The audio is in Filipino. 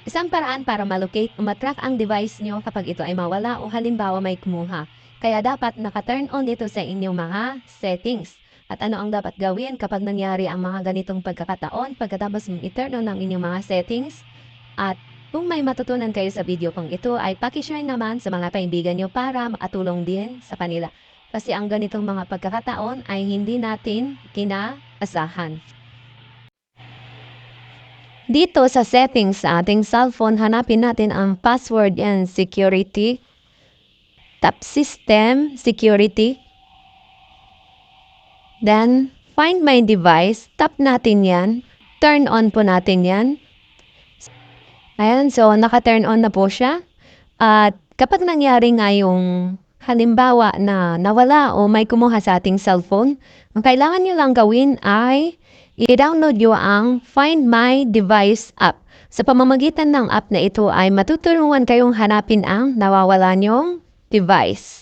Isang paraan para malocate o matrack ang device nyo kapag ito ay mawala o halimbawa may kumuha. Kaya dapat naka-turn on dito sa inyong mga settings. At ano ang dapat gawin kapag nangyari ang mga ganitong pagkakataon pagkatapos mong i-turn on ang inyong mga settings? At kung may matutunan kayo sa video kong ito ay pakishare naman sa mga kaibigan nyo para makatulong din sa kanila. Kasi ang ganitong mga pagkakataon ay hindi natin kinaasahan. Dito sa settings sa ating cellphone, hanapin natin ang password and security. Tap system, security. Then, find my device. Tap natin yan. Turn on po natin yan. Ayan, so naka-turn on na po siya. At kapag nangyari nga yung halimbawa na nawala o may kumuha sa ating cellphone, ang kailangan nyo lang gawin ay i-download nyo ang Find My Device app. Sa pamamagitan ng app na ito ay matutulungan kayong hanapin ang nawawala nyong device.